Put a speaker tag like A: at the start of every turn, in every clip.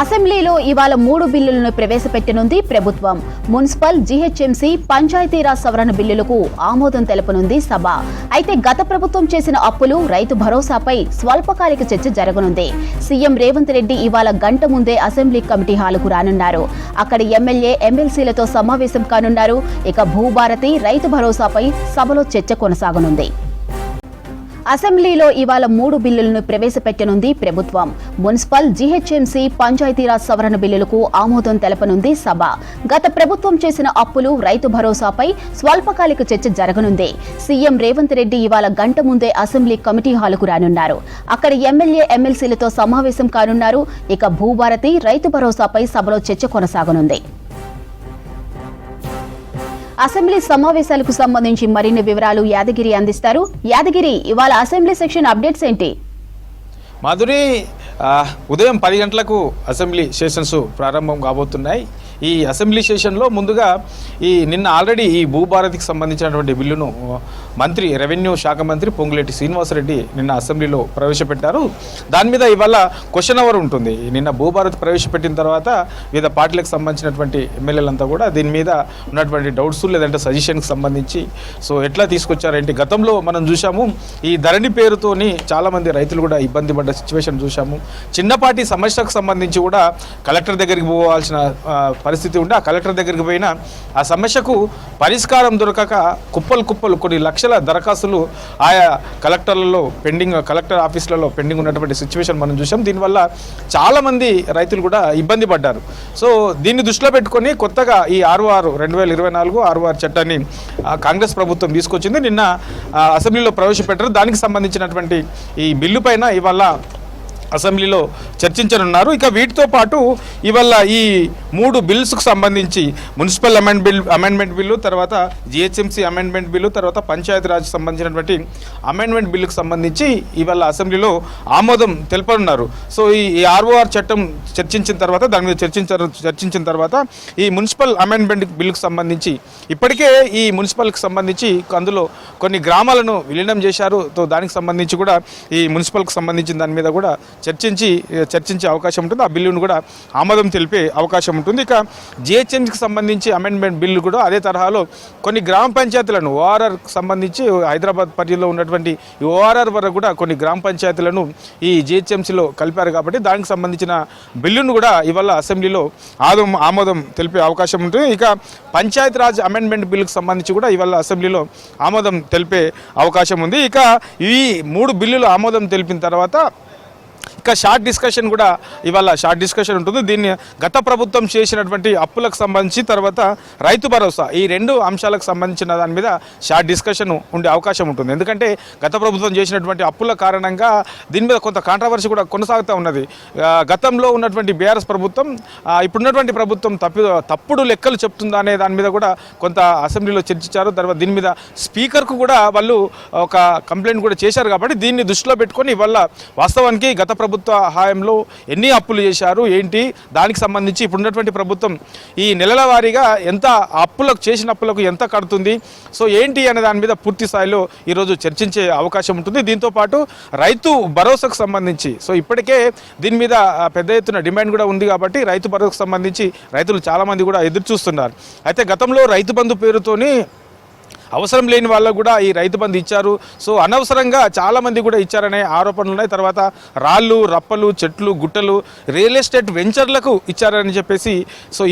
A: అసెంబ్లీలో ఇవాళ 3 బిల్లులను ప్రవేశపెట్టనుంది ప్రభుత్వం. మున్సిపల్, జీహెచ్ఎంసీ, పంచాయతీరాజ్ సవరణ బిల్లులకు ఆమోదం తెలపనుంది సభ. అయితే గత ప్రభుత్వం చేసిన అప్పులు, రైతు భరోసాపై స్వల్పకాలిక చర్చ జరగనుంది. సీఎం రేవంత్ రెడ్డి ఇవాళ గంట ముందే అసెంబ్లీ కమిటీ హాలుకు రానున్నారు. అక్కడ ఎమ్మెల్యే, ఎమ్మెల్సీలతో సమావేశం కానున్నారు. ఇక భూభారతి, రైతు భరోసాపై సభలో చర్చ కొనసాగనుంది. అసెంబ్లీలో ఇవాళ 3 బిల్లులను ప్రవేశపెట్టనుంది ప్రభుత్వం. మున్సిపల్, జీహెచ్ఎంసీ, పంచాయతీరాజ్ సవరణ బిల్లులకు ఆమోదం తెలపనుంది సభ. గత ప్రభుత్వం చేసిన అప్పులు, రైతు భరోసాపై స్వల్పకాలిక చర్చ జరగనుంది. సీఎం రేవంత్ రెడ్డి ఇవాళ గంట ముందే అసెంబ్లీ కమిటీ హాలుకు రానున్నారు. అక్కడ ఎమ్మెల్యే, ఎమ్మెల్సీలతో సమావేశం కానున్నారు. ఇక భూభారతి, రైతు భరోసాపై సభలో చర్చ కొనసాగనుంది. అసెంబ్లీ సమావేశాలకు సంబంధించి మరిన్ని వివరాలు యాదగిరి అందిస్తారు. యాదగిరి, ఇవాళ అసెంబ్లీ సెక్షన్ అప్డేట్స్ ఏంటి?
B: మాధురి, ఉదయం 10 గంటలకు అసెంబ్లీ సెషన్స్ ప్రారంభం కాబోతున్నాయి. ఈ అసెంబ్లీ సెషన్లో ముందుగా నిన్న ఆల్రెడీ ఈ భూభారతికి సంబంధించినటువంటి బిల్లును రెవెన్యూ శాఖ మంత్రి పొంగులేటి శ్రీనివాసరెడ్డి నిన్న అసెంబ్లీలో ప్రవేశపెట్టారు. దాని మీద ఇవాళ క్వశ్చన్ అవర్ ఉంటుంది. నిన్న భూభారతి ప్రవేశపెట్టిన తర్వాత వివిధ పార్టీలకు సంబంధించినటువంటి ఎమ్మెల్యేలంతా కూడా దీని మీద ఉన్నటువంటి డౌట్స్ లేదంటే సజెషన్కి సంబంధించి ఎట్లా తీసుకొచ్చారేంటి. గతంలో మనం చూసాము, ఈ ధరణి పేరుతోని చాలామంది రైతులు కూడా ఇబ్బంది పడ్డ సిచ్యువేషన్ చూసాము. చిన్నపాటి సమస్యకు సంబంధించి కూడా కలెక్టర్ దగ్గరికి పోవాల్సిన పరిస్థితి ఉంటే ఆ కలెక్టర్ దగ్గరికి పోయినా ఆ సమస్యకు పరిష్కారం దొరకక కుప్పలు కొన్ని లక్షల దరఖాస్తులు ఆయా కలెక్టర్ ఆఫీసులలో పెండింగ్ ఉన్నటువంటి సిచ్యువేషన్ మనం చూసాం. దీనివల్ల చాలామంది రైతులు కూడా ఇబ్బంది పడ్డారు. దీన్ని దృష్టిలో పెట్టుకొని కొత్తగా ఈ 2024 ROR చట్టాన్ని కాంగ్రెస్ ప్రభుత్వం తీసుకొచ్చింది. నిన్న అసెంబ్లీలో ప్రవేశపెట్టారు. దానికి సంబంధించినటువంటి ఈ బిల్లు పైన ఇవాళ అసెంబ్లీలో చర్చించనున్నారు. ఇక వీటితో పాటు ఇవాళ ఈ 3 బిల్స్కు సంబంధించి మున్సిపల్ అమెండ్మెంట్ బిల్లు, తర్వాత జిహెచ్ఎంసీ అమెండ్మెంట్ బిల్లు, తర్వాత పంచాయతీరాజ్ సంబంధించినటువంటి అమెండ్మెంట్ బిల్లుకు సంబంధించి ఇవాళ అసెంబ్లీలో ఆమోదం తెలుపనున్నారు. ఈ ROR చట్టం చర్చించిన తర్వాత దాని మీద చర్చించిన తర్వాత ఈ మున్సిపల్ అమెండ్మెంట్ బిల్లుకు సంబంధించి ఇప్పటికే ఈ మున్సిపల్కి సంబంధించి అందులో కొన్ని గ్రామాలను విలీనం చేశారు. దానికి సంబంధించి కూడా ఈ మున్సిపల్కి సంబంధించిన దాని మీద కూడా చర్చించే అవకాశం ఉంటుంది. ఆ బిల్లును కూడా ఆమోదం తెలిపే అవకాశం ఉంటుంది. ఇక జిహెచ్ఎంసీకి సంబంధించి అమెండ్మెంట్ బిల్లు కూడా అదే తరహాలో కొన్ని గ్రామ పంచాయతీలను ORRకి సంబంధించి హైదరాబాద్ పరిధిలో ఉన్నటువంటి ఈ ORR వరకు కూడా కొన్ని గ్రామ పంచాయతీలను ఈ జిహెచ్ఎంసీలో కలిపారు. కాబట్టి దానికి సంబంధించిన బిల్లును కూడా ఇవాళ అసెంబ్లీలో ఆమోదం తెలిపే అవకాశం ఉంటుంది. ఇక పంచాయతీరాజ్ అమెండ్మెంట్ బిల్లుకు సంబంధించి కూడా ఇవాళ అసెంబ్లీలో ఆమోదం తెలిపే అవకాశం ఉంది. ఇక ఈ 3 బిల్లులు ఆమోదం తెలిపిన తర్వాత ఇక షార్ట్ డిస్కషన్ ఉంటుంది. దీన్ని గత ప్రభుత్వం చేసినటువంటి అప్పులకు సంబంధించి, తర్వాత రైతు భరోసా, ఈ 2 అంశాలకు సంబంధించిన దాని మీద షార్ట్ డిస్కషన్ ఉండే అవకాశం ఉంటుంది. ఎందుకంటే గత ప్రభుత్వం చేసినటువంటి అప్పుల కారణంగా దీని మీద కొంత కాంట్రవర్సీ కూడా కొనసాగుతూ ఉన్నది. గతంలో ఉన్నటువంటి బీఆర్ఎస్ ప్రభుత్వం ఇప్పుడున్నటువంటి ప్రభుత్వం తప్పుడు లెక్కలు చెప్తుందా అనే దాని మీద కూడా కొంత అసెంబ్లీలో చర్చించారు. తర్వాత దీని మీద స్పీకర్కు కూడా వాళ్ళు ఒక కంప్లైంట్ కూడా చేశారు. కాబట్టి దీన్ని దృష్టిలో పెట్టుకొని ఇవాళ వాస్తవానికి గత ప్రభుత్వ హాయంలో ఎన్ని అప్పులు చేశారు ఏంటి, దానికి సంబంధించి ఇప్పుడున్నటువంటి ప్రభుత్వం ఈ నెలల వారీగా చేసిన అప్పులకు ఎంత కడుతుంది, ఏంటి అనే దాని మీద పూర్తి స్థాయిలో ఈరోజు చర్చించే అవకాశం ఉంటుంది. దీంతోపాటు రైతు భరోసాకు సంబంధించి ఇప్పటికే దీని మీద పెద్ద ఎత్తున డిమాండ్ కూడా ఉంది. కాబట్టి రైతు భరోసాకు సంబంధించి రైతులు చాలామంది కూడా ఎదురు చూస్తున్నారు. అయితే గతంలో రైతు బంధు పేరుతోని అవసరం లేని వాళ్ళకు కూడా ఈ రైతు బంధు ఇచ్చారు. అనవసరంగా చాలామంది కూడా ఇచ్చారనే ఆరోపణలు ఉన్నాయి. తర్వాత రాళ్ళు, రప్పలు, చెట్లు, గుట్టలు, రియల్ ఎస్టేట్ వెంచర్లకు ఇచ్చారని చెప్పేసి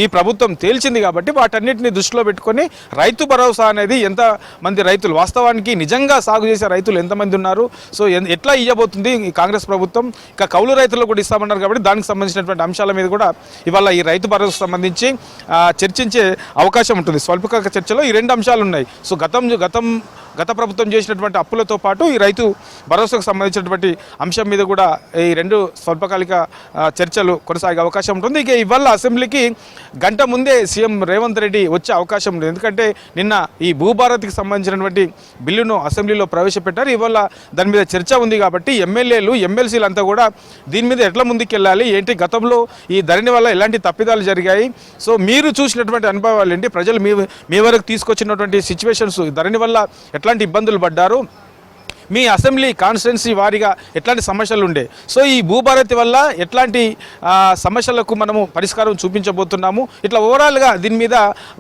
B: ఈ ప్రభుత్వం తేల్చింది. కాబట్టి వాటన్నిటిని దృష్టిలో పెట్టుకొని రైతు భరోసా అనేది ఎంతమంది రైతులు, వాస్తవానికి నిజంగా సాగు చేసే రైతులు ఎంతమంది ఉన్నారు, ఎట్లా ఇవ్వబోతుంది ఈ కాంగ్రెస్ ప్రభుత్వం. ఇక కౌలు రైతులకు కూడా ఇస్తామన్నారు. కాబట్టి దానికి సంబంధించినటువంటి అంశాల మీద కూడా ఇవాళ ఈ రైతు భరోసా సంబంధించి చర్చించే అవకాశం ఉంటుంది. స్వల్పకాలిక చర్చలో ఈ 2 అంశాలు ఉన్నాయి. గత ప్రభుత్వం చేసినటువంటి అప్పులతో పాటు ఈ రైతు భరోసాకు సంబంధించినటువంటి అంశం మీద కూడా ఈ 2 స్వల్పకాలిక చర్చలు కొనసాగే అవకాశం ఉంటుంది. ఇక ఇవాళ అసెంబ్లీకి గంట ముందే సీఎం రేవంత్ రెడ్డి వచ్చే అవకాశం ఉంది. ఎందుకంటే నిన్న ఈ భూభారతికి సంబంధించినటువంటి బిల్లును అసెంబ్లీలో ప్రవేశపెట్టారు. ఇవాళ దాని మీద చర్చ ఉంది. కాబట్టి ఎమ్మెల్యేలు, ఎమ్మెల్సీలు అంతా కూడా దీని మీద ఎట్లా ముందుకెళ్ళాలి ఏంటి, గతంలో ఈ ధరణి వల్ల ఎలాంటి తప్పిదాలు జరిగాయి, మీరు చూసినటువంటి అనుభవాలు ఏంటి, ప్రజలు మీ వరకు తీసుకొచ్చినటువంటి సిచ్యువేషన్స్ ధరణి వల్ల ఎట్లాంటి ఇబ్బందులు పడ్డారు, మీ అసెంబ్లీ కాన్స్టిట్యున్సీ వారీగా ఎట్లాంటి సమస్యలు ఉండే, సో ఈ భూభారతి వల్ల ఎట్లాంటి సమస్యలకు మనము పరిష్కారం చూపించబోతున్నాము, ఇట్లా ఓవరాల్గా దీని మీద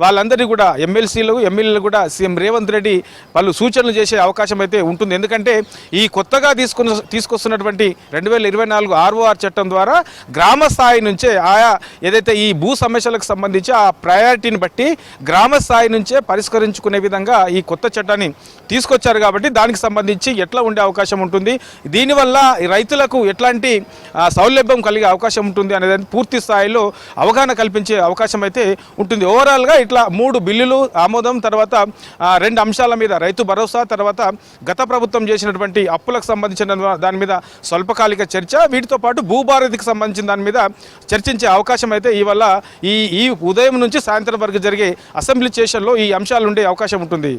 B: వాళ్ళందరినీ కూడా ఎమ్మెల్యేలు కూడా సీఎం రేవంత్ రెడ్డి వాళ్ళు సూచనలు చేసే అవకాశం అయితే ఉంటుంది. ఎందుకంటే ఈ కొత్తగా తీసుకొస్తున్నటువంటి 2024 ROR చట్టం ద్వారా గ్రామ స్థాయి నుంచే ఆయా ఏదైతే ఈ భూ సమస్యలకు సంబంధించి ఆ ప్రయారిటీని బట్టి గ్రామ స్థాయి నుంచే పరిష్కరించుకునే విధంగా ఈ కొత్త చట్టాన్ని తీసుకొచ్చారు. కాబట్టి దానికి సంబంధించి ఎట్లా ఉండే అవకాశం ఉంటుంది, దీనివల్ల రైతులకు ఎట్లాంటి సౌలభ్యం కలిగే అవకాశం ఉంటుంది అనేది పూర్తి స్థాయిలో అవగాహన కల్పించే అవకాశం అయితే ఉంటుంది. ఓవరాల్గా ఇట్లా 3 బిల్లులు ఆమోదం, తర్వాత 2 అంశాల మీద రైతు భరోసా, తర్వాత గత ప్రభుత్వం చేసినటువంటి అప్పులకు సంబంధించిన దాని మీద స్వల్పకాలిక చర్చ, వీటితో పాటు భూభారతికి సంబంధించిన దాని మీద చర్చించే అవకాశం అయితే ఈ ఉదయం నుంచి సాయంత్రం వరకు జరిగే అసెంబ్లీ సెషన్లో ఈ అంశాలు ఉండే అవకాశం ఉంటుంది.